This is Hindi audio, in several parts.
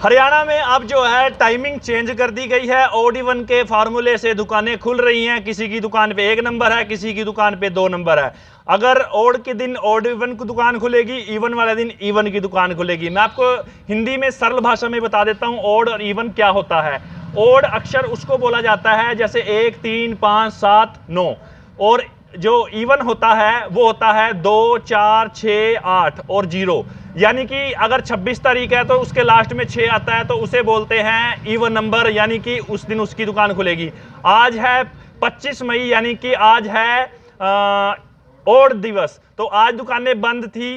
हरियाणा में अब जो है टाइमिंग चेंज कर दी गई है। ऑड इवन के फार्मूले से दुकानें खुल रही हैं। किसी की दुकान पे 1 नंबर है, किसी की दुकान पे 2 नंबर है। अगर ऑड के दिन ऑड इवन की दुकान खुलेगी, इवन वाले दिन इवन की दुकान खुलेगी। मैं आपको हिंदी में सरल भाषा में बता देता हूं ऑड और इवन क्या होता है। ऑड अक्षर उसको बोला जाता है जैसे 1, 3, 5, 7, 9, और जो इवन होता है वो होता है 2, 4, 6, 8 और 0। यानी कि अगर 26 तारीख है तो उसके लास्ट में 6 आता है तो उसे बोलते हैं इवन नंबर, यानी कि उस दिन उसकी दुकान खुलेगी। आज है 25 मई, यानी कि आज है ऑड दिवस, तो आज दुकानें बंद थी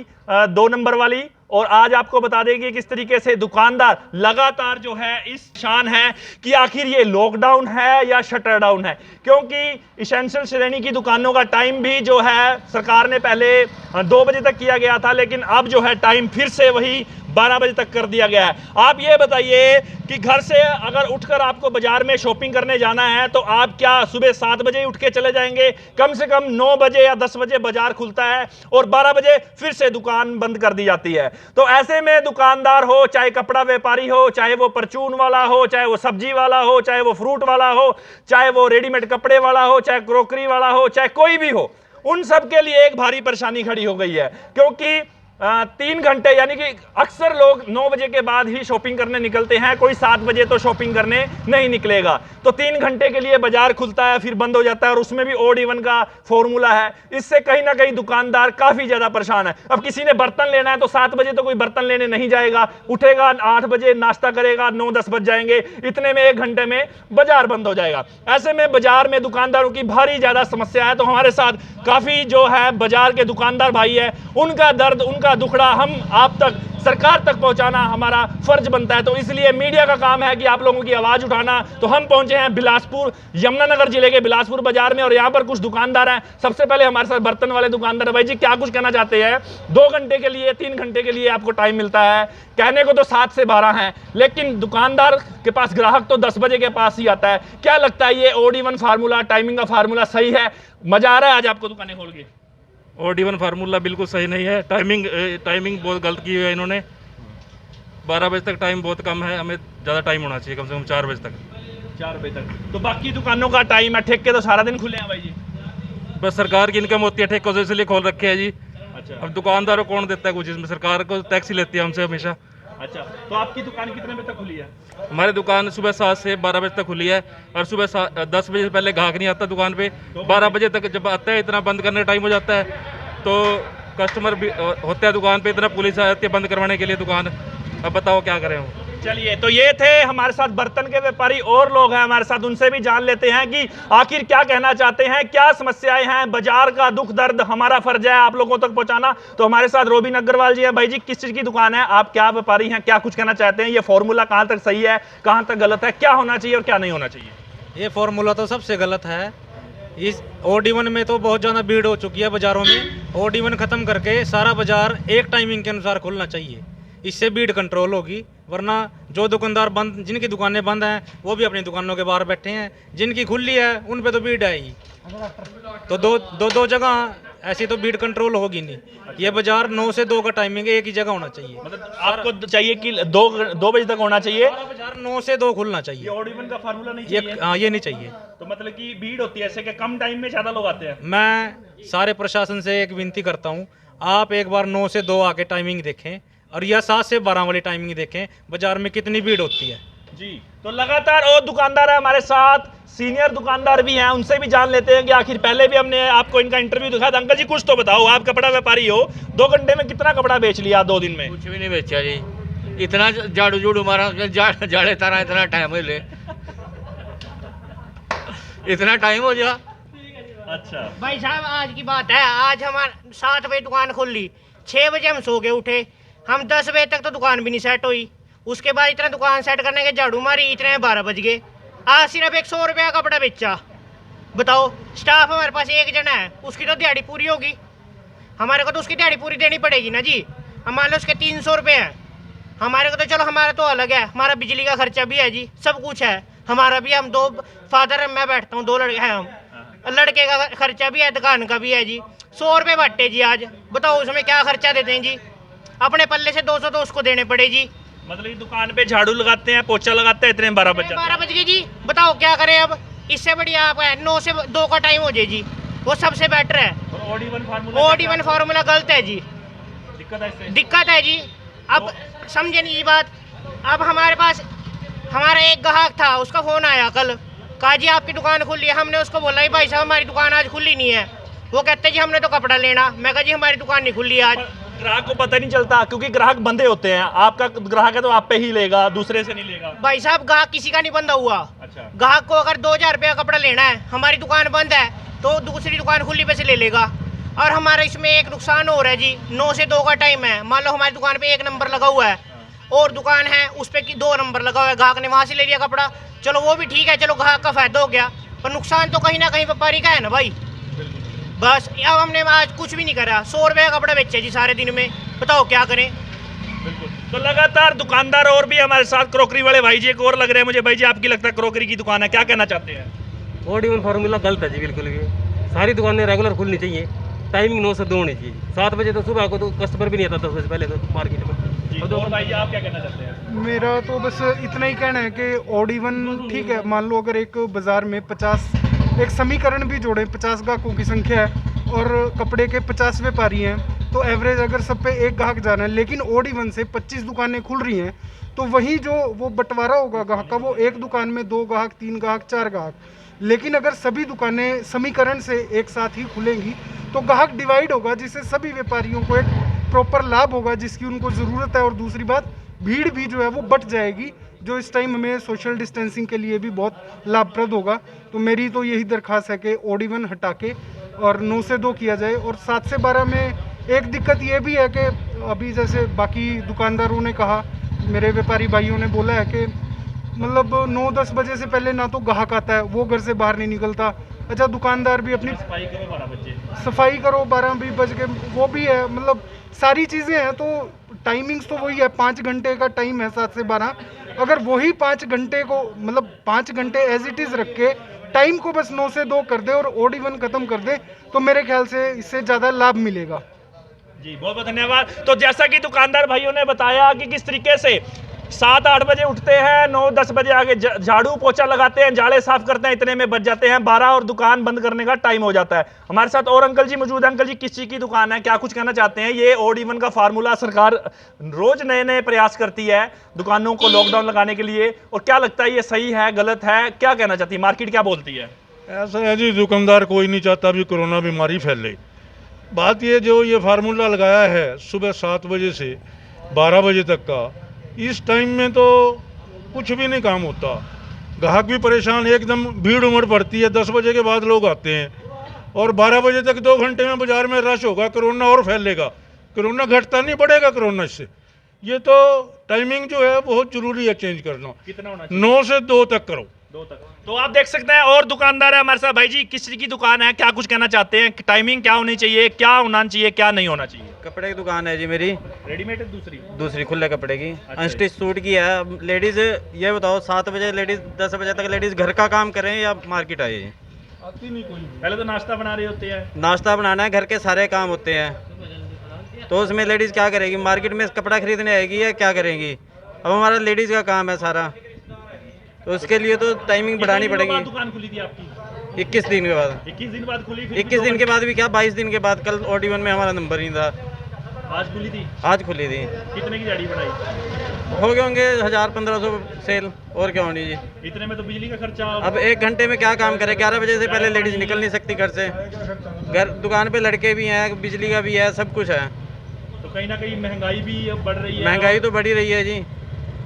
2 नंबर वाली। और आज आपको बता दें कि किस तरीके से दुकानदार लगातार जो है इस शान है कि आखिर ये लॉकडाउन है या शटर डाउन है, क्योंकि इसेंशियल श्रेणी की दुकानों का टाइम भी जो है सरकार ने पहले 2 बजे तक किया गया था, लेकिन अब जो है टाइम फिर से वही 12 बजे तक कर दिया गया है। आप ये बताइए कि घर से अगर उठकर आपको बाजार में शॉपिंग करने जाना है तो आप क्या सुबह 7 बजे उठ के चले जाएंगे? कम से कम 9 बजे या 10 बजे बाजार खुलता है और 12 बजे फिर से दुकान बंद कर दी जाती है। तो ऐसे में दुकानदार हो, चाहे कपड़ा व्यापारी हो, चाहे वो परचून वाला हो, चाहे वो सब्जी वाला हो, चाहे वो फ्रूट वाला हो, चाहे वो रेडीमेड कपड़े वाला हो, चाहे क्रोकरी वाला हो, चाहे कोई भी हो, उन सब के लिए एक भारी परेशानी खड़ी हो गई है। क्योंकि 3 घंटे, यानी कि अक्सर लोग 9 बजे के बाद ही शॉपिंग करने निकलते हैं, कोई 7 बजे तो शॉपिंग करने नहीं निकलेगा। तो 3 घंटे के लिए बाजार खुलता है, फिर बंद हो जाता है, और उसमें भी ऑड इवन का फॉर्मूला है। इससे कहीं ना कहीं दुकानदार काफी ज्यादा परेशान है। अब किसी ने बर्तन लेना है तो 7 बजे तो कोई बर्तन लेने नहीं जाएगा, उठेगा 8 बजे, नाश्ता करेगा, 9-10 बज जाएंगे, इतने में 1 घंटे में बाजार बंद हो जाएगा। ऐसे में बाजार में दुकानदारों की भारी ज्यादा समस्या है। तो हमारे साथ काफी जो है बाजार के दुकानदार भाई है, उनका दर्द, उनका दुखड़ा हम आप तक, सरकार तक पहुंचाना हमारा फर्ज बनता है। तो इसलिए मीडिया का काम है कि आप लोगों की आवाज उठाना। तो हम पहुंचे हैं बिलासपुर, यमुनानगर जिले के बिलासपुर बाजार में, और यहां पर कुछ दुकानदार हैं। सबसे पहले हमारे साथ बर्तन वाले दुकानदार भाई जी, क्या कुछ कहना चाहते हैं? 2 घंटे के लिए, 3 घंटे के लिए आपको टाइम मिलता है, कहने को तो 7 से 12 है, लेकिन दुकानदार के पास ग्राहक तो 10 बजे के पास ही आता है। क्या लगता है ये ऑड इवन फार्मूला, टाइमिंग का फार्मूला सही है? मजा आ रहा है आज आपको दुकानें खोल के? ऑड इवन फार्मूला बिल्कुल सही नहीं है। टाइमिंग बहुत गलत की है इन्होंने। 12 बजे तक टाइम बहुत कम है, हमें ज़्यादा टाइम होना चाहिए, कम से कम 4 बजे तक। 4 बजे तक तो बाकी दुकानों का टाइम है, ठेके तो सारा दिन खुले हैं भाई जी? बस सरकार की इनकम होती है ठेकों से, इसलिए खोल रखे हैं जी। अच्छा। अब दुकानदारों को कौन देता है कुछ? इसमें सरकार को टैक्स ही लेती है हमसे हमेशा। अच्छा, तो आपकी दुकान कितने बजे तक खुली है? हमारी दुकान सुबह 7 से 12 बजे तक खुली है, और सुबह 10 बजे से पहले ग्राहक नहीं आता दुकान पे। 12 बजे तक जब आता है, इतना बंद करने का टाइम हो जाता है, तो कस्टमर भी होते हैं दुकान पे, इतना पुलिस आ जाती है बंद करवाने के लिए दुकान। अब बताओ क्या करें हम? चलिए, तो ये थे हमारे साथ बर्तन के व्यापारी, और लोग हैं हमारे साथ, उनसे भी जान लेते हैं कि आखिर क्या कहना चाहते हैं, क्या समस्याएं हैं। बाजार का दुख दर्द हमारा फर्ज है आप लोगों तक पहुंचाना। तो हमारे साथ रोबिन अग्रवाल जी हैं। भाई जी, किस चीज की दुकान है, आप क्या व्यापारी हैं, क्या कुछ कहना चाहते हैं? ये फॉर्मूला कहां तक सही है, कहां तक गलत है, क्या होना चाहिए और क्या नहीं होना चाहिए? ये फॉर्मूला तो सबसे गलत है। इस ऑड इवन में तो बहुत ज़्यादा भीड़ हो चुकी है बाज़ारों में। ऑड इवन ख़त्म करके सारा बाज़ार एक टाइमिंग के अनुसार खुलना चाहिए, इससे भीड़ कंट्रोल होगी। वरना जो दुकानदार बंद, जिनकी दुकानें बंद हैं वो भी अपनी दुकानों के बाहर बैठे हैं, जिनकी खुली है उन पे तो भीड़ आएगी। तो दो जगह ऐसी तो भीड़ कंट्रोल होगी नहीं। ये बाजार 9 से 2 का टाइमिंग एक ही जगह होना चाहिए। मतलब आपको चाहिए कि 2 बजे तक होना चाहिए, बाजार 9 से 2 खुलना चाहिए। ऑड इवन का फार्मूला नहीं चाहिए? हाँ, ये नहीं चाहिए। तो मतलब कि भीड़ होती है ऐसे कि कम टाइम में ज्यादा लोग आते हैं। मैं सारे प्रशासन से एक विनती करता हूँ, आप एक बार 9 से 2 आके टाइमिंग देखें, और यह 7 से 12 वाली टाइमिंग देखें, बाजार में कितनी भीड़ होती है जी। तो लगातार और दुकानदार है हमारे साथ, सीनियर दुकानदार भी हैं, उनसे भी जान लेते हैं कि आखिर, पहले भी हमने आपको इनका इंटरव्यू दिखाया था। अंकल जी, कुछ तो बताओ, आप कपड़ा व्यापारी हो, 2 घंटे में कितना कपड़ा बेच लिया 2 दिन में? कुछ भी नहीं बेचा जी, इतना झाड़ू झूड़ू मारा, जाड़े तारा इतना टाइम हो ले इतना टाइम हो जा। अच्छा भाई साहब, आज की बात है, आज हमारे 7 बजे दुकान खोल ली, 6 बजे हम सो के उठे, हम 10 बजे तक तो दुकान भी नहीं सेट हुई। उसके बाद इतना दुकान सेट करने के झाड़ू मारी, इतने में 12 बज गए। आज सिर्फ 100 रुपये का कपड़ा बेचा। बताओ, स्टाफ हमारे पास 1 जना है, उसकी तो दिहाड़ी पूरी होगी, हमारे को तो उसकी दिहाड़ी पूरी देनी पड़ेगी ना जी। हम मान लो उसके 300 रुपये हैं, हमारे को तो चलो, हमारा तो अलग है, हमारा बिजली का खर्चा भी है जी, सब कुछ है हमारा भी। हम 2 फादर, मैं बैठता हूँ, 2 लड़के हैं हम, लड़के का खर्चा भी है, दुकान का भी है जी। 100 रुपये बांटे जी आज। बताओ उसमें क्या खर्चा देते हैं जी? अपने पल्ले से 200 तो उसको देने पड़े जी। मतलब कि दुकान पे झाड़ू लगाते हैं, पोछा लगाते हैं, इतने में 12 बज जाते 12 बज गए जी, बताओ क्या करें अब। इससे बढ़िया आप 9 से 2 का टाइम हो जाए जी, वो सबसे बेटर है। हैं। और OD1 फार्मूला गलत है जी, दिक्कत है इससे। दिक्कत है जी। अब समझे नहीं ये बात। अब हमारे पास हमारा एक ग्राहक था, उसका फोन आया कल, कहा जी आपकी दुकान खुली है। हमने उसको बोला ही भाई साहब हमारी दुकान आज खुली नहीं है। वो कहते जी हमने तो कपड़ा लेना। मैं कहा जी हमारी दुकान नहीं खुली आज। पर ग्राहक को पता नहीं चलता क्योंकि ग्राहक बंधे होते हैं। आपका ग्राहक है तो आप पे ही लेगा, दूसरे से नहीं लेगा। भाई साहब ग्राहक किसी का नहीं बंधा हुआ। अच्छा, ग्राहक को अगर 2000 रुपये का कपड़ा लेना है, हमारी दुकान बंद है, तो दूसरी दुकान खुली पे से ले लेगा। और हमारा इसमें एक नुकसान हो रहा है जी, 9 से 2 का टाइम है। मान लो हमारी दुकान पे 1 नंबर लगा हुआ है और दुकान है उस पे 2 नंबर लगा हुआ है, ग्राहक ने वहाँ से ले लिया कपड़ा, चलो वो भी ठीक है, चलो ग्राहक का फायदा हो गया। पर नुकसान तो कहीं ना कहीं व्यापारी का है ना भाई। बस अब हमने आज कुछ भी नहीं करा, 100 रुपये का कपड़ा बेचे जी सारे दिन में, बताओ क्या करें। बिल्कुल। तो लगातार दुकानदार और भी हमारे साथ, क्रोकरी वाले भाई जी एक और लग रहे हैं मुझे। भाई जी आपकी लगता है क्रोकरी की दुकान है, क्या कहना चाहते हैं? OD1 फार्मूला गलत है जी, बिल्कुल भी। सारी दुकानें रेगुलर खुलनी चाहिए, टाइमिंग 9 से 2 होनी चाहिए। 7 बजे तो सुबह को तो कस्टमर भी नहीं आता, 10 बजे पहले तो मार्केट में। जी, तो और भाई जी आप क्या कहना चाहते हैं? मेरा तो बस इतना ही कहना है कि OD1 ठीक है। मान लो अगर एक बाज़ार में 50, एक समीकरण भी जोड़ें, 50 ग्राहकों की संख्या है और कपड़े के 50 व्यापारी हैं, तो एवरेज अगर सब पे एक ग्राहक जाना है, लेकिन OD1 से 25 दुकानें खुल रही हैं, तो वहीं जो वो बंटवारा होगा ग्राहक का, वो एक दुकान में 2 ग्राहक, 3 ग्राहक, 4 ग्राहक। लेकिन अगर सभी दुकानें समीकरण से एक साथ ही खुलेंगी तो ग्राहक डिवाइड होगा, जिससे सभी व्यापारियों को एक प्रॉपर लाभ होगा जिसकी उनको ज़रूरत है। और दूसरी बात, भीड़ भी जो है वो बट जाएगी, जो इस टाइम हमें सोशल डिस्टेंसिंग के लिए भी बहुत लाभप्रद होगा। तो मेरी तो यही दरख्वास्त है कि OD1 हटा के और 9 से 2 किया जाए। और 7 से 12 में एक दिक्कत ये भी है कि अभी जैसे बाकी दुकानदारों ने कहा, मेरे व्यापारी भाइयों ने बोला है कि मतलब 9-10 बजे से पहले ना तो ग्राहक आता है, वो घर से बाहर नहीं निकलता। अच्छा, दुकानदार भी अपनी सफाई करो 12 बजे, सफाई करो 12 बज के, वो भी है। मतलब सारी चीज़ें हैं, तो टाइमिंग्स तो वही है, 5 घंटे का टाइम है 7 से 12। अगर वही 5 घंटे को मतलब 5 घंटे एज इट इज़ रख के टाइम को बस 9 से 2 कर दे और OD1 ख़त्म कर दे, तो मेरे ख्याल से इससे ज़्यादा लाभ मिलेगा। जी बहुत बहुत धन्यवाद। तो जैसा कि दुकानदार भाइयों ने बताया कि किस तरीके से 7-8 बजे उठते हैं, 9-10 बजे आगे झाड़ू पोछा लगाते हैं, जाले साफ करते हैं, इतने में बच जाते हैं 12 और दुकान बंद करने का टाइम हो जाता है। हमारे साथ और अंकल जी मौजूद है। अंकल जी किस चीज़ की दुकान है, क्या कुछ कहना चाहते हैं? ये OD1 का फार्मूला सरकार रोज नए नए प्रयास करती है दुकानों को लॉकडाउन लगाने के लिए, और क्या लगता है ये सही है, गलत है, क्या कहना चाहती है मार्केट, क्या बोलती है? ऐसा है जी, दुकानदार कोई नहीं चाहता भी कोरोना बीमारी फैले। बात ये जो ये फार्मूला लगाया है सुबह 7 बजे से 12 बजे तक का, इस टाइम में तो कुछ भी नहीं काम होता। ग्राहक भी परेशान, एकदम भीड़ उमड़ पड़ती है। 10 बजे के बाद लोग आते हैं और 12 बजे तक 2 घंटे में बाजार में रश होगा, कोरोना और फैलेगा। कोरोना घटता नहीं, बढ़ेगा कोरोना इससे। ये तो टाइमिंग जो है बहुत जरूरी है चेंज करना। कितना होना चाहिए? 9 से 2 तक करो। 2 तक। तो आप देख सकते हैं और दुकानदार है हमारे साथ। भाई जी किस चीज़ की दुकान है, क्या कुछ कहना चाहते हैं? टाइमिंग क्या होनी चाहिए, क्या होना चाहिए, क्या नहीं होना चाहिए? कपड़े की दुकान है जी मेरी, रेडीमेड है दूसरी खुले कपड़े की, अच्छा। अनस्टिच सूट की है। लेडीज़ ये बताओ 7 बजे लेडीज़ 10 बजे तक लेडीज़ घर का काम करें या मार्केट आए जी? आती नहीं कोई। पहले तो नाश्ता बना रही होती है, नाश्ता बनाना है, घर के सारे काम होते हैं, तो उसमें लेडीज़ क्या करेगी? मार्केट में कपड़ा खरीदने आएगी या क्या करेंगी? अब हमारा लेडीज़ का काम है सारा, तो उसके लिए तो टाइमिंग बढ़ानी पड़ेगी। दुकान खुली थी आपकी? 21 दिन के बाद। 21 दिन बाद खुली? 21 दिन के बाद भी क्या, 22 दिन के बाद। कल OD1 में हमारा नंबर नहीं था, आज खुली थी? आज खुली थी। कितने की दिहाड़ी बढ़ाई? हो गए होंगे 1000-1500 सेल, और क्या होनी जी। इतने में तो बिजली का खर्चा। अब 1 घंटे में क्या काम करे? 11 बजे से पहले लेडीज निकल नहीं सकती घर से। घर दुकान पे लड़के भी हैं, बिजली का भी है, सब कुछ है। तो कहीं ना कहीं महंगाई भी अब बढ़ रही है। महंगाई तो बढ़ी रही है जी।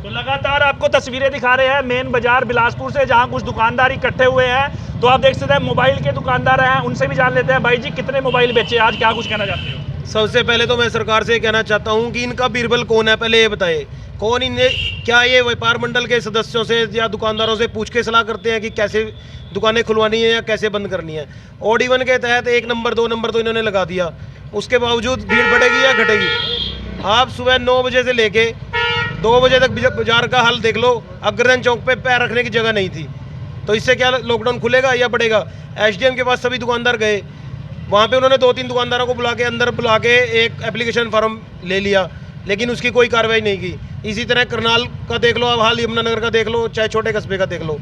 तो लगातार आपको तस्वीरें दिखा रहे हैं मेन बाजार बिलासपुर से, जहां कुछ दुकानदार इकट्ठे हुए हैं। तो आप देख सकते हैं मोबाइल के दुकानदार हैं, उनसे भी जान लेते हैं। भाई जी कितने मोबाइल बेचे आज, क्या कुछ कहना चाहते हो? सबसे पहले तो मैं सरकार से कहना चाहता हूं कि इनका बीरबल कौन है, पहले ये बताए कौन इन्हें। क्या ये व्यापार मंडल के सदस्यों से या दुकानदारों से पूछ के सलाह करते हैं कि कैसे दुकानें खुलवानी है या कैसे बंद करनी है? OD1 के तहत 1 नंबर 2 नंबर तो इन्होंने लगा दिया, उसके बावजूद भीड़ बढ़ेगी या घटेगी? आप सुबह 9 बजे से लेके 2 बजे तक बाजार का हाल देख लो। अग्रसेन चौक पे पैर रखने की जगह नहीं थी, तो इससे क्या लॉकडाउन खुलेगा या बढ़ेगा? SDM के पास सभी दुकानदार गए, वहाँ पे उन्होंने 2-3 दुकानदारों को अंदर बुला के एक एप्लीकेशन फॉर्म ले लिया लेकिन उसकी कोई कार्रवाई नहीं की। इसी तरह करनाल का देख लो, अब हाल यमुनानगर का देख लो, चाहे छोटे कस्बे का देख लो,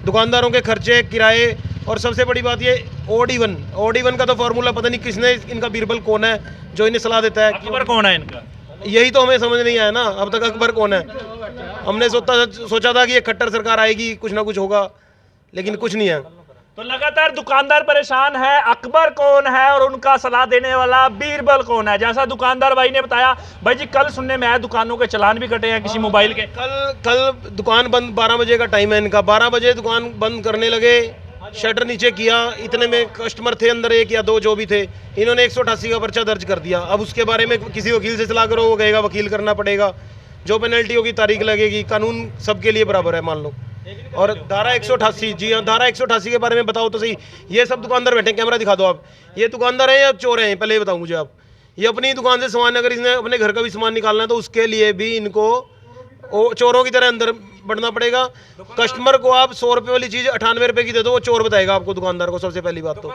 दुकानदारों के खर्चे, किराए, और सबसे बड़ी बात ये ओड इवन का तो फार्मूला पता नहीं किसने, इनका बीरबल कौन है जो इन्हें सलाह देता है। अकबर कौन है इनका? यही तो हमें समझ नहीं आया ना अब तक, अकबर कौन है। हमने सोचा था कि ये खट्टर सरकार आएगी, कुछ ना कुछ होगा, लेकिन कुछ नहीं है। तो लगातार दुकानदार परेशान है, अकबर कौन है और उनका सलाह देने वाला बीरबल कौन है। जैसा दुकानदार भाई ने बताया, भाई जी कल सुनने में आया दुकानों के चलान भी कटे हैं किसी मोबाइल के। कल दुकान बंद, 12 बजे का टाइम है इनका, 12 बजे दुकान बंद करने लगे, शटर नीचे किया, इतने में कस्टमर थे अंदर 1 या 2 जो भी थे, इन्होंने 188 का पर्चा दर्ज कर दिया। अब उसके बारे में किसी वकील से सलाह करो, वो कहेगा वकील करना पड़ेगा, जो पेनल्टी होगी तारीख लगेगी। कानून सबके लिए बराबर है मान लो। और धारा 188, जी हाँ, धारा 188 के बारे में बताओ तो सही। ये सब दुकानदार बैठे, कैमरा दिखा दो आप, ये दुकानदार हैं या चोर हैं, पहले ये बताओ मुझे आप। ये अपनी दुकान से सामान, अगर इसने अपने घर का भी सामान निकालना है तो उसके लिए भी इनको चोरों की तरह अंदर बढ़ना पड़ेगा। कस्टमर को आप 100 रुपये वाली चीज़ 98 रुपये की दे दो, वो चोर बताएगा आपको, दुकानदार को। सबसे पहली बात तो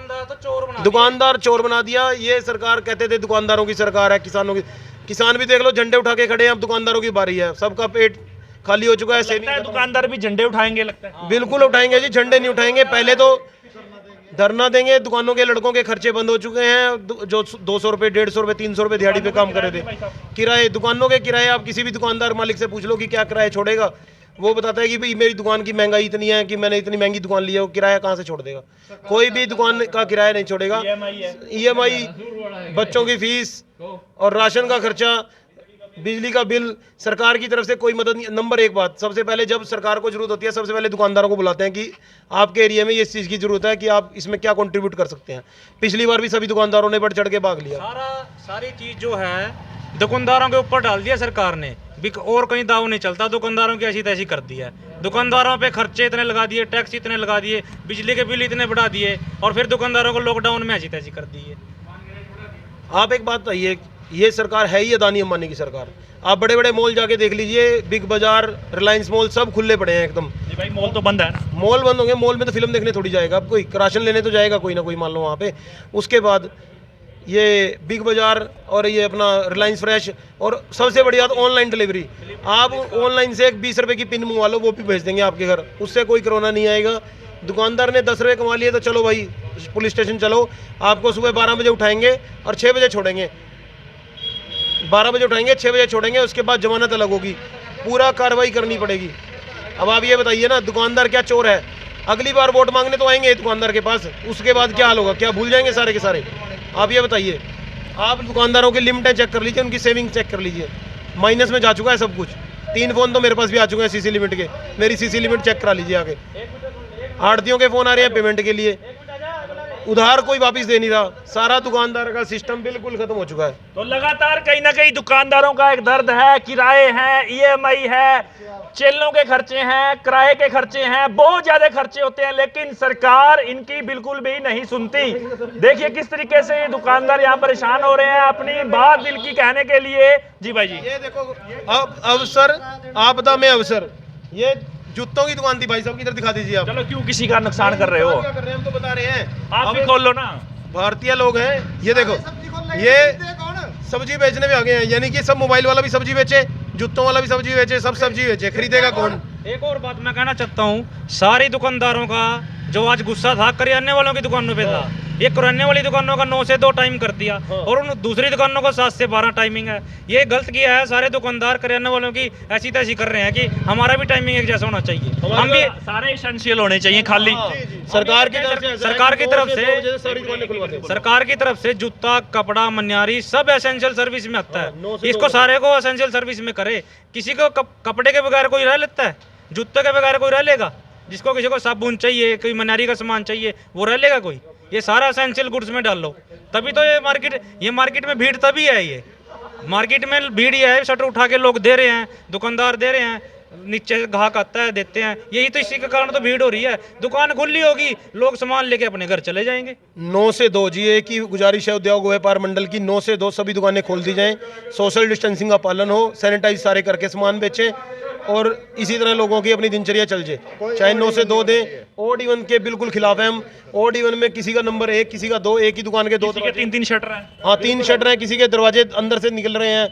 दुकानदार चोर बना दिया। ये सरकार कहते थे दुकानदारों की सरकार है, किसानों की, किसान भी देख लो झंडे उठा के खड़े हैं। अब दुकानदारों की बारी है, सबका पेट खाली हो चुका है। दुकानदार भी झंडे उठाएंगे लगता है। बिल्कुल उठाएंगे जी, झंडे नहीं उठाएंगे, पहले तो धरना देंगे। दुकानों के लड़कों के खर्चे बंद हो चुके हैं, जो 200 रुपये, 150 रुपये, 300 रुपये दिहाड़ी पे काम कर रहे थे। किराए, दुकानों के किराए, आप किसी भी दुकानदार मालिक से पूछ लो कि क्या किराया छोड़ेगा, वो बताता है कि भाई मेरी दुकान की महंगाई इतनी है कि मैंने इतनी महंगी दुकान ली है, वो किराया कहाँ से छोड़ देगा? कोई भी दुकान का किराया नहीं छोड़ेगा। EMI, बच्चों की फीस और राशन का खर्चा, बिजली का बिल, सरकार की तरफ से कोई मदद नहीं। नंबर 1 बात, सबसे पहले जब सरकार को जरूरत होती है, सबसे पहले दुकानदारों को बुलाते हैं कि आपके एरिया में इस चीज़ की जरूरत है कि आप इसमें क्या कंट्रीब्यूट कर सकते हैं। पिछली बार भी सभी दुकानदारों ने बढ़ चढ़ के भाग लिया। सारी चीज़ जो है दुकानदारों के ऊपर डाल दिया सरकार ने, और कहीं दाव नहीं चलता। दुकानदारों की ऐसी तैसी कर दी है। दुकानदारों पे खर्चे इतने लगा दिए, टैक्स इतने लगा दिए, बिजली के बिल इतने बढ़ा दिए, और फिर दुकानदारों को लॉकडाउन में ऐसी तैसी कर दी है। आप एक बात बताइए, ये सरकार है ही अदानी अंबानी की सरकार। आप बड़े बड़े मॉल जाके देख लीजिए, बिग बाजार, रिलायंस मॉल, सब खुले पड़े हैं एकदम। भाई मॉल तो बंद है ना? मॉल बंद होंगे, मॉल में तो फिल्म देखने थोड़ी जाएगा, अब कोई राशन लेने तो जाएगा कोई ना कोई, मान लो वहाँ पे। उसके बाद ये बिग बाजार और ये अपना रिलायंस फ्रेश, और सबसे बड़ी बात ऑनलाइन डिलीवरी। आप ऑनलाइन से एक 20 रुपये की पिन मंगवा लो, वो भी भेज देंगे आपके घर, उससे कोई कोरोना नहीं आएगा। दुकानदार ने 10 रुपये कमा लिए तो चलो भाई पुलिस स्टेशन चलो, आपको सुबह 12 बजे उठाएंगे और 6 बजे छोड़ेंगे। 12 बजे उठाएंगे, 6 बजे छोड़ेंगे, उसके बाद जमानत अलग होगी, पूरा कार्रवाई करनी पड़ेगी। अब आप ये बताइए ना, दुकानदार क्या चोर है? अगली बार वोट मांगने तो आएंगे दुकानदार के पास, उसके बाद क्या हाल होगा? क्या भूल जाएंगे सारे के सारे? आप ये बताइए। आप दुकानदारों की लिमिटें चेक कर लीजिए, उनकी सेविंग चेक कर लीजिए, माइनस में जा चुका है सब कुछ। 3 फ़ोन तो मेरे पास भी आ चुके हैं CC लिमिट के, मेरी CC लिमिट चेक करा लीजिए आगे। आड़तियों के फ़ोन आ रहे हैं पेमेंट के लिए, उधार कोई वापस दे नहीं रहा, सारा दुकानदार का सिस्टम बिल्कुल खत्म हो चुका है। तो लगातार कहीं ना कहीं दुकानदारों का एक दर्द है, किराए हैं, EMI है, चेलों के खर्चे हैं, किराए के खर्चे हैं, बहुत ज्यादा खर्चे होते हैं, लेकिन सरकार इनकी बिल्कुल भी नहीं सुनती। देखिए किस तरीके से ये दुकानदार यहाँ परेशान हो रहे हैं अपनी बात दिल की कहने के लिए। जी भाई जी, ये देखो, अब अवसर, आपदा में अवसर, ये जूतों की दुकान थी भाई साहब, इधर दिखा दीजिए आप। चलो क्यों किसी का नुकसान कर रहे हो? क्या कर रहे हैं, हम तो बता रहे हैं, आप भी खोल लो ना। भारतीय लोग हैं, ये देखो, ये सब्जी बेचने में आ गए हैं, यानी कि सब मोबाइल वाला भी सब्जी बेचे, जूतों वाला भी सब्जी बेचे, सब सब्जी बेचे, खरीदेगा कौन? एक और बात मैं कहना चाहता हूँ, सारी दुकानदारों का जो आज गुस्सा था करियाने वालों की दुकानों पे था, ये करियाने वाली दुकानों का 9 से 2 टाइम कर दिया, और उन दूसरी दुकानों को 7 से 12 टाइमिंग है। ये गलत किया है, सारे दुकानदार करियाने वालों की ऐसी तैसी कर रहे हैं कि हमारा भी टाइमिंग एक जैसा होना चाहिए, हम भी सारे एसेंशियल होने चाहिए। खाली सरकार की तरफ से जूता, कपड़ा, मनियारी सब एसेंशियल सर्विस में आता है। इसको सारे को एसेंशियल सर्विस में करे। किसी को कपड़े के बगैर कोई रह लेता है? जूते के बगैर कोई रह लेगा? जिसको किसी को साबुन चाहिए, कोई मनियारी का सामान चाहिए, वो रह लेगा कोई? ये सारा एसेंशियल गुड्स में डाल लो, तभी तो ये मार्केट में भीड़ तभी है। ये मार्केट में भीड़ ये है, शटर उठा के लोग दे रहे हैं, दुकानदार दे रहे हैं, नीचे ग्राहक आता है, देते हैं, यही तो इसी के कारण तो भीड़ हो रही है। दुकान खुली होगी, लोग सामान लेके अपने घर चले जाएंगे। 9 से 2 जी, एक ही गुजारिश है उद्योग व्यापार मंडल की, 9 से 2 सभी दुकानें खोल दी जाएं, सोशल डिस्टेंसिंग का पालन हो, सैनिटाइज सारे करके सामान बेचें, और इसी तरह लोगों की अपनी दिनचर्या चल जाए, चाहे 9 से 2 दें। ओड इवन के बिल्कुल खिलाफ है हम। ओड इवन में किसी का नंबर 1, किसी का 2, एक ही दुकान के 2, 3 शटर हैं। हाँ, 3 शटर हैं, किसी के दरवाजे अंदर से निकल रहे हैं,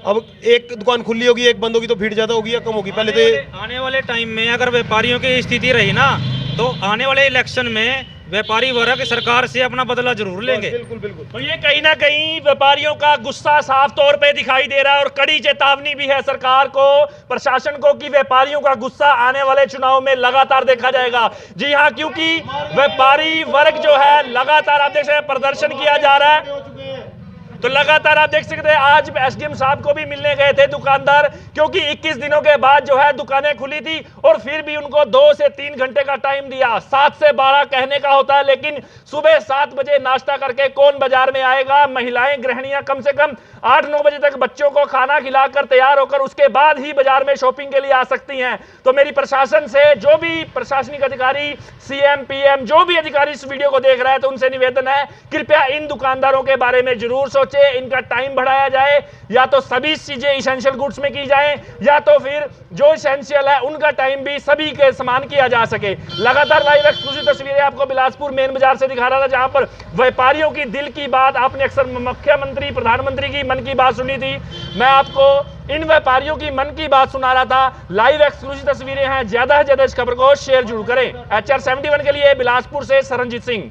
अब एक दुकान खुली होगी एक बंद होगी तो भीड़ ज़्यादा होगी या कम होगी? पहले तो आने वाले टाइम में अगर व्यापारियों की स्थिति रही ना तो आने वाले इलेक्शन में व्यापारी वर्ग सरकार से अपना बदला जरूर लेंगे। बिल्कुल बिल्कुल। तो ये कहीं ना कहीं व्यापारियों का गुस्सा साफ तौर पे दिखाई दे रहा है और कड़ी चेतावनी भी है सरकार को, प्रशासन को, कि व्यापारियों का गुस्सा आने वाले चुनाव में लगातार देखा जाएगा। जी हाँ, क्योंकि व्यापारी वर्ग जो है लगातार आप देख सकते हैं प्रदर्शन किया जा रहा है। तो लगातार आप देख सकते हैं आज एसडीएम साहब को भी मिलने गए थे दुकानदार, क्योंकि 21 दिनों के बाद जो है दुकानें खुली थी और फिर भी उनको 2 से 3 घंटे का टाइम दिया। 7 से 12 कहने का होता है, लेकिन सुबह 7 बजे नाश्ता करके कौन बाजार में आएगा? महिलाएं गृहिणियां कम से कम 8-9 बजे तक बच्चों को खाना खिलाकर तैयार होकर उसके बाद ही बाजार में शॉपिंग के लिए आ सकती हैं। तो मेरी प्रशासन से, जो भी प्रशासनिक अधिकारी, सीएम, पीएम, जो भी अधिकारी इस वीडियो को देख रहा है, तो उनसे निवेदन है कृपया इन दुकानदारों के बारे में जरूर सोचें, इनका टाइम बढ़ाया जाए, या तो सभी चीजें इसेंशियल गुड्स में की जाए या तो फिर जो इसेंशियल है उनका टाइम भी सभी के समान किया जा सके। लगातार लाइव एक्सक्लूसिव तस्वीरें आपको बिलासपुर मेन बाजार से दिखा रहा था, जहां पर व्यापारियों की दिल की बात आपने अक्सर मुख्यमंत्री, प्रधानमंत्री की मन की बात सुनी थी। मैं आपको इन व्यापारियों की मन की बात सुना रहा था। लाइव एक्सक्लूसिव तस्वीरें हैं, ज्यादा से ज्यादा इस खबर को शेयर जरूर करें। HR 71 के लिए बिलासपुर से सरनजीत सिंह।